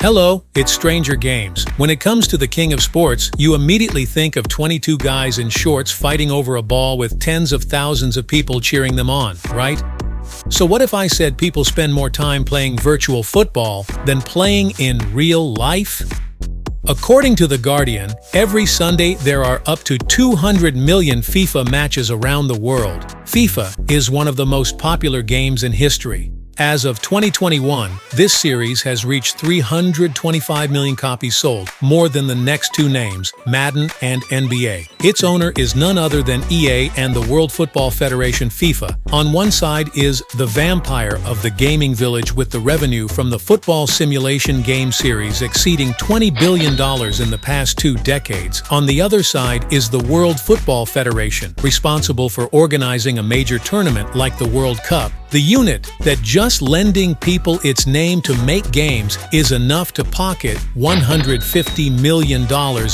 Hello, it's Stranger Games. When it comes to the king of sports, you immediately think of 22 guys in shorts fighting over a ball with tens of thousands of people cheering them on, right? So what if I said people spend more time playing virtual football than playing in real life? According to The Guardian, every Sunday there are up to 200 million FIFA matches around the world. FIFA is one of the most popular games in history. As of 2021, this series has reached 325 million copies sold, more than the next two names, Madden and NBA. Its owner is none other than EA and the World Football Federation FIFA. On one side is the vampire of the gaming village with the revenue from the football simulation game series exceeding $20 billion in the past 2 decades. On the other side is the World Football Federation, responsible for organizing a major tournament like the World Cup. The unit that just lending people its name to make games is enough to pocket $150 million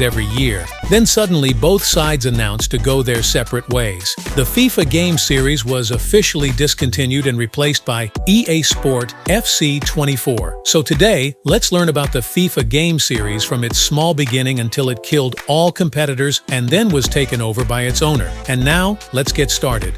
every year. Then suddenly both sides announced to go their separate ways. The FIFA game series was officially discontinued and replaced by EA Sport FC24. So today, let's learn about the FIFA game series from its small beginning until it killed all competitors and then was taken over by its owner. And now, let's get started.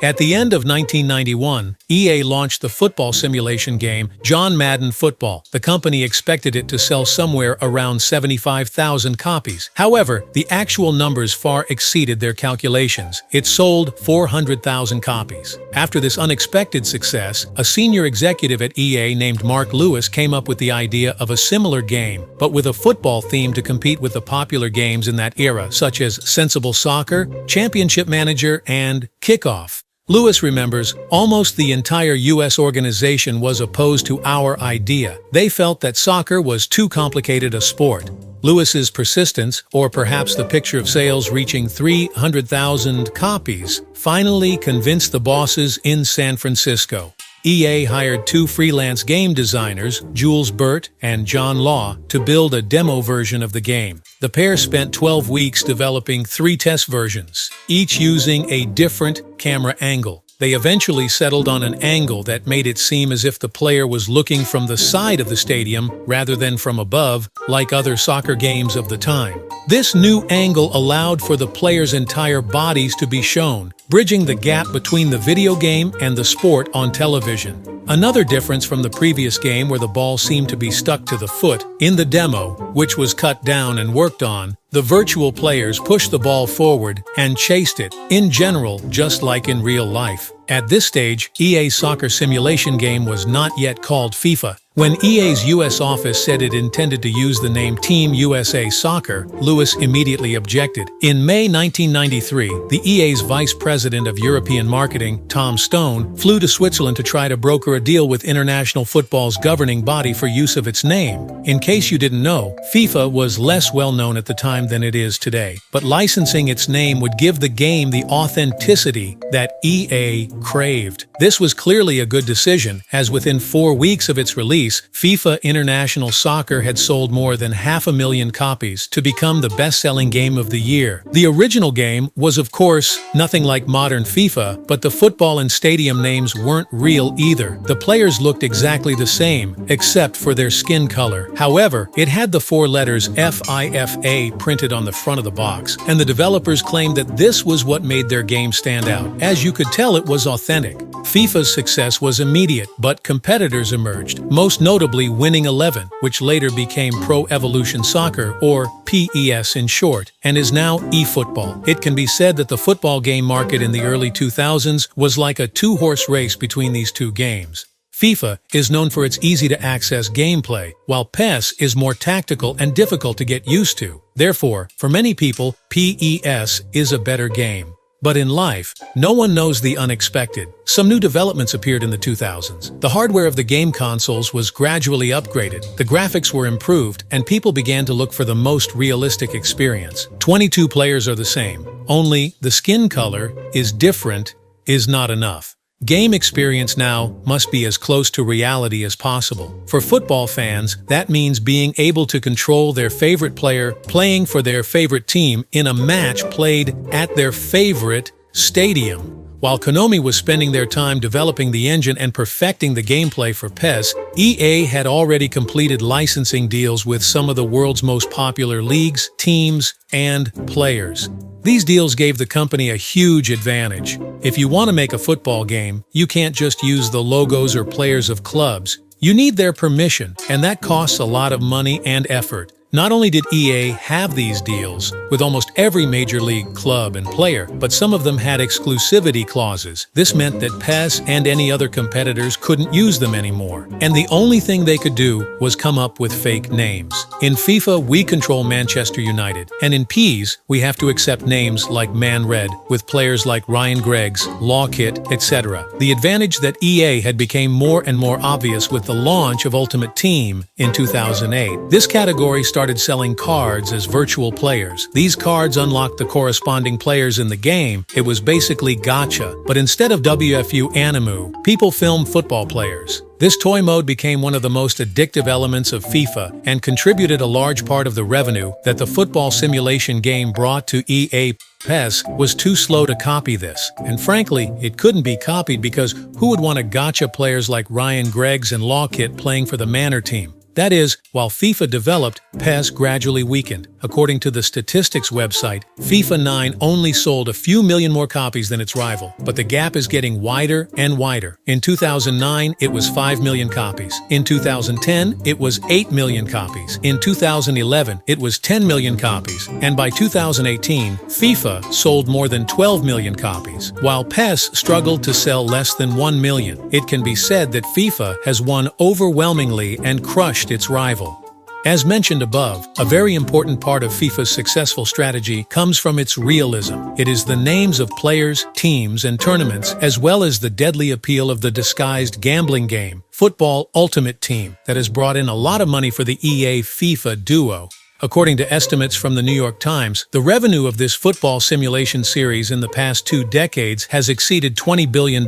At the end of 1991, EA launched the football simulation game John Madden Football. The company expected it to sell somewhere around 75,000 copies. However, the actual numbers far exceeded their calculations. It sold 400,000 copies. After this unexpected success, a senior executive at EA named Mark Lewis came up with the idea of a similar game, but with a football theme to compete with the popular games in that era, such as Sensible Soccer, Championship Manager, and Kickoff. Lewis remembers, almost the entire U.S. organization was opposed to our idea. They felt that soccer was too complicated a sport. Lewis's persistence, or perhaps the picture of sales reaching 300,000 copies, finally convinced the bosses in San Francisco. EA hired 2 freelance game designers, Jules Burt and John Law, to build a demo version of the game. The pair spent 12 weeks developing 3 test versions, each using a different camera angle. They eventually settled on an angle that made it seem as if the player was looking from the side of the stadium rather than from above, like other soccer games of the time. This new angle allowed for the players' entire bodies to be shown, bridging the gap between the video game and the sport on television. Another difference from the previous game where the ball seemed to be stuck to the foot, in the demo, which was cut down and worked on, the virtual players pushed the ball forward and chased it, in general, just like in real life. At this stage, EA's soccer simulation game was not yet called FIFA. When EA's US office said it intended to use the name Team USA Soccer, Lewis immediately objected. In May 1993, the EA's vice president of European marketing, Tom Stone, flew to Switzerland to try to broker a deal with international football's governing body for use of its name. In case you didn't know, FIFA was less well known at the time than it is today, but licensing its name would give the game the authenticity that EA craved. This was clearly a good decision, as within 4 weeks of its release, FIFA International Soccer had sold more than 500,000 copies to become the best-selling game of the year. The original game was, of course, nothing like modern FIFA, but the football and stadium names weren't real either. The players looked exactly the same, except for their skin color. However, it had the 4 letters FIFA printed on the front of the box, and the developers claimed that this was what made their game stand out. As you could tell, it was authentic. FIFA's success was immediate, but competitors emerged, most notably Winning 11, which later became Pro Evolution Soccer, or PES in short, and is now eFootball. It can be said that the football game market in the early 2000s was like a 2-horse race between these 2 games. FIFA is known for its easy-to-access gameplay, while PES is more tactical and difficult to get used to. Therefore, for many people, PES is a better game. But in life, no one knows the unexpected. Some new developments appeared in the 2000s. The hardware of the game consoles was gradually upgraded, the graphics were improved, and people began to look for the most realistic experience. 22 players are the same, only the skin color is different is not enough. Game experience now must be as close to reality as possible. For football fans, that means being able to control their favorite player playing for their favorite team in a match played at their favorite stadium. While Konami was spending their time developing the engine and perfecting the gameplay for PES, EA had already completed licensing deals with some of the world's most popular leagues, teams, and players. These deals gave the company a huge advantage. If you want to make a football game, you can't just use the logos or players of clubs. You need their permission, and that costs a lot of money and effort. Not only did EA have these deals with almost every major league club and player, but some of them had exclusivity clauses. This meant that PES and any other competitors couldn't use them anymore. And the only thing they could do was come up with fake names. In FIFA, we control Manchester United, and in PES, we have to accept names like Man Red, with players like Ryan Giggs, Lawkit, etc. The advantage that EA had became more and more obvious with the launch of Ultimate Team in 2008. This category started selling cards as virtual players. These cards unlocked the corresponding players in the game. It was basically gacha, but instead of WFU Animu, people filmed football players. This toy mode became one of the most addictive elements of FIFA and contributed a large part of the revenue that the football simulation game brought to EA. PES was too slow to copy this, and frankly, it couldn't be copied because who would want a gacha players like Ryan Giggs and Lawkit playing for the Manor team? That is, while FIFA developed, PES gradually weakened. According to the statistics website, FIFA 9 only sold a few million more copies than its rival, but the gap is getting wider and wider. In 2009, it was 5 million copies. In 2010, it was 8 million copies. In 2011, it was 10 million copies. And by 2018, FIFA sold more than 12 million copies. While PES struggled to sell less than 1 million, it can be said that FIFA has won overwhelmingly and crushed its rival. As mentioned above, a very important part of FIFA's successful strategy comes from its realism. It is the names of players, teams, and tournaments, as well as the deadly appeal of the disguised gambling game, Football Ultimate Team, that has brought in a lot of money for the EA FIFA duo. According to estimates from the New York Times, the revenue of this football simulation series in the past 2 decades has exceeded $20 billion,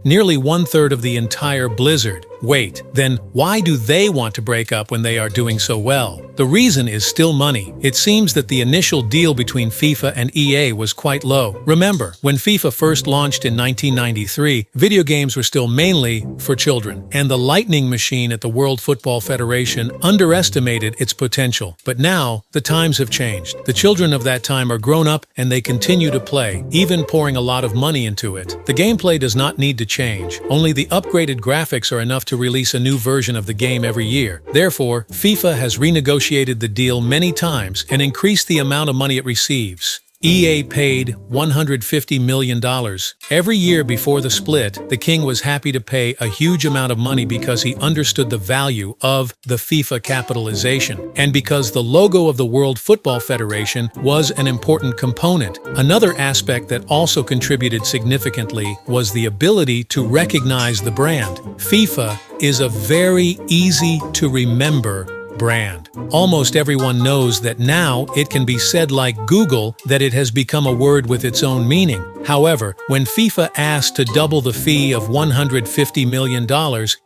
nearly 1/3 of the entire Blizzard. Wait, then why do they want to break up when they are doing so well? The reason is still money. It seems that the initial deal between FIFA and EA was quite low. Remember, when FIFA first launched in 1993, video games were still mainly for children, and the Lightning machine at the World Football Federation underestimated its potential. But now, the times have changed. The children of that time are grown up and they continue to play, even pouring a lot of money into it. The gameplay does not need to change. Only the upgraded graphics are enough to release a new version of the game every year. Therefore, FIFA has renegotiated the deal many times and increased the amount of money it receives. EA paid $150 million. Every year before the split, the king was happy to pay a huge amount of money because he understood the value of the FIFA capitalization, and because the logo of the World Football Federation was an important component. Another aspect that also contributed significantly was the ability to recognize the brand. FIFA is a very easy-to-remember brand. Almost everyone knows that now it can be said like Google that it has become a word with its own meaning. However, when FIFA asked to double the fee of $150 million,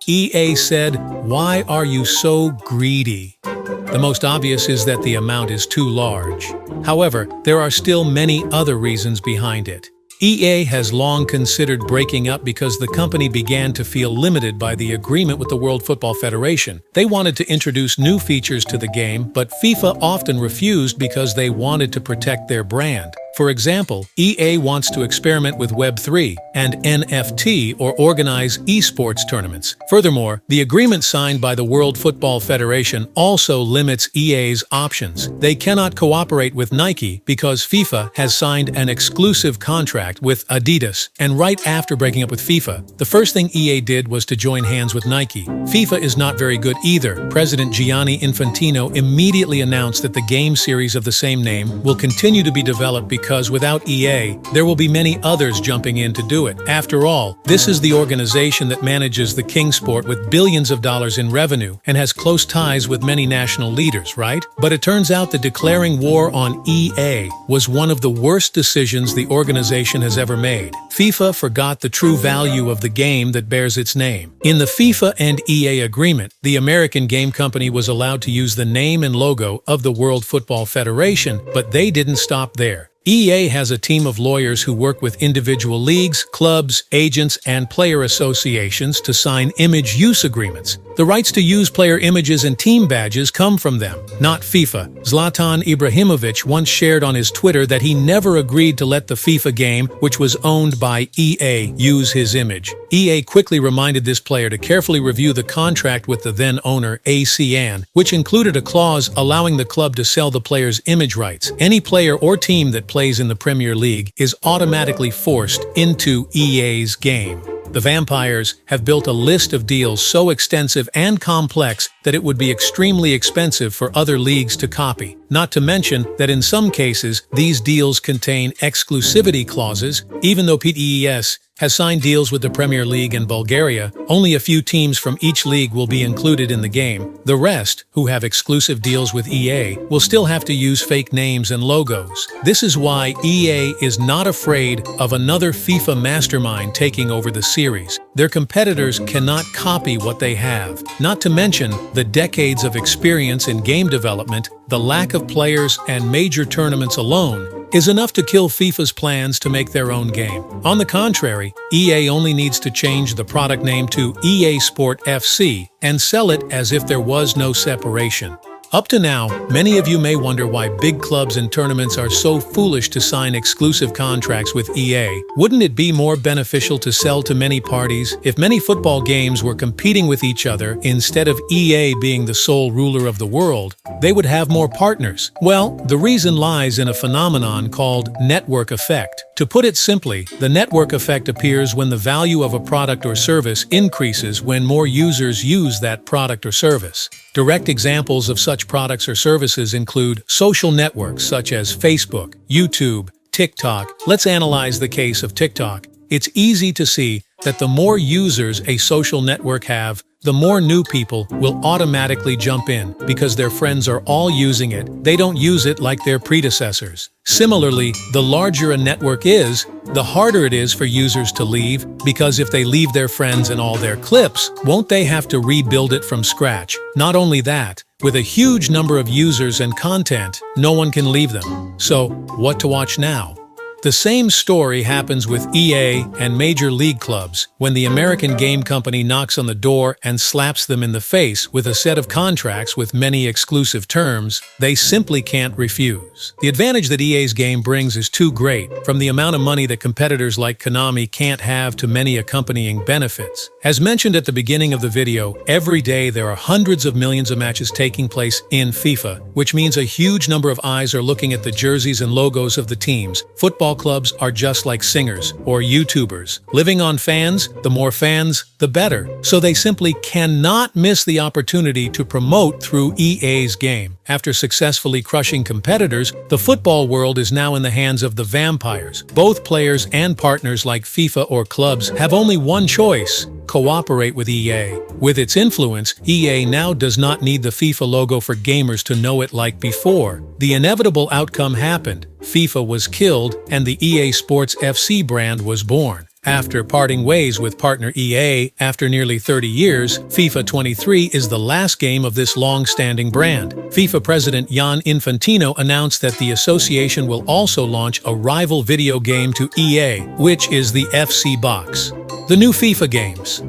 EA said, "Why are you so greedy?" The most obvious is that the amount is too large. However, there are still many other reasons behind it. EA has long considered breaking up because the company began to feel limited by the agreement with the World Football Federation. They wanted to introduce new features to the game, but FIFA often refused because they wanted to protect their brand. For example, EA wants to experiment with Web3 and NFT or organize esports tournaments. Furthermore, the agreement signed by the World Football Federation also limits EA's options. They cannot cooperate with Nike because FIFA has signed an exclusive contract with Adidas. And right after breaking up with FIFA, the first thing EA did was to join hands with Nike. FIFA is not very good either. President Gianni Infantino immediately announced that the game series of the same name will continue to be developed because without EA, there will be many others jumping in to do it. After all, this is the organization that manages the king sport with billions of dollars in revenue and has close ties with many national leaders, right? But it turns out that declaring war on EA was one of the worst decisions the organization has ever made. FIFA forgot the true value of the game that bears its name. In the FIFA and EA agreement, the American game company was allowed to use the name and logo of the World Football Federation, but they didn't stop there. EA has a team of lawyers who work with individual leagues, clubs, agents, and player associations to sign image use agreements. The rights to use player images and team badges come from them, not FIFA. Zlatan Ibrahimovic once shared on his Twitter that he never agreed to let the FIFA game, which was owned by EA, use his image. EA quickly reminded this player to carefully review the contract with the then-owner ACN, which included a clause allowing the club to sell the player's image rights. Any player or team that plays in the Premier League is automatically forced into EA's game. The Vampires have built a list of deals so extensive and complex that it would be extremely expensive for other leagues to copy. Not to mention that in some cases, these deals contain exclusivity clauses. Even though PES has signed deals with the Premier League and Bulgaria, only a few teams from each league will be included in the game. The rest, who have exclusive deals with EA, will still have to use fake names and logos. This is why EA is not afraid of another FIFA mastermind taking over the series. Their competitors cannot copy what they have. Not to mention the decades of experience in game development, the lack of players and major tournaments alone is enough to kill FIFA's plans to make their own game. On the contrary, EA only needs to change the product name to EA Sport FC and sell it as if there was no separation. Up to now, many of you may wonder why big clubs and tournaments are so foolish to sign exclusive contracts with EA. Wouldn't it be more beneficial to sell to many parties if many football games were competing with each other instead of EA being the sole ruler of the world? They would have more partners. Well, the reason lies in a phenomenon called network effect. To put it simply, the network effect appears when the value of a product or service increases when more users use that product or service. Direct examples of such products or services include social networks such as Facebook, YouTube, TikTok. Let's analyze the case of TikTok. It's easy to see that the more users a social network have, the more new people will automatically jump in because their friends are all using it. They don't use it like their predecessors. Similarly, the larger a network is, the harder it is for users to leave, because if they leave their friends and all their clips, won't they have to rebuild it from scratch? Not only that, with a huge number of users and content, no one can leave them. So, what to watch now? The same story happens with EA and major league clubs when the American game company knocks on the door and slaps them in the face with a set of contracts with many exclusive terms they simply can't refuse. The advantage that EA's game brings is too great, from the amount of money that competitors like Konami can't have to many accompanying benefits. As mentioned at the beginning of the video, every day there are hundreds of millions of matches taking place in FIFA, which means a huge number of eyes are looking at the jerseys and logos of the teams. Football clubs are just like singers or YouTubers. Living on fans, the more fans, the better. So they simply cannot miss the opportunity to promote through EA's game. After successfully crushing competitors, the football world is now in the hands of the Vampires. Both players and partners like FIFA or clubs have only one choice: cooperate with EA. With its influence, EA now does not need the FIFA logo for gamers to know it like before. The inevitable outcome happened. FIFA was killed and the EA Sports FC brand was born. After parting ways with partner EA after nearly 30 years, FIFA 23 is the last game of this long-standing brand. FIFA President Gianni Infantino announced that the association will also launch a rival video game to EA, which is the FC Box. The new FIFA games,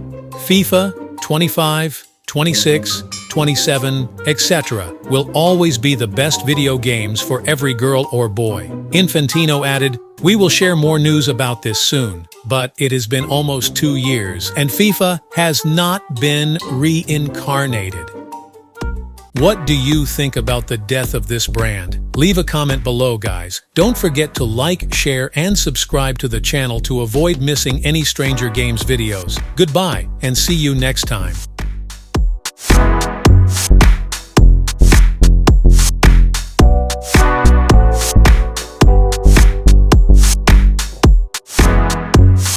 FIFA 25, 26, 27, etc., will always be the best video games for every girl or boy. Infantino added, "We will share more news about this soon, but it has been almost 2 years, and FIFA has not been reincarnated." What do you think about the death of this brand? Leave a comment below, guys. Don't forget to like, share, and subscribe to the channel to avoid missing any Stranger Games videos. Goodbye, and see you next time.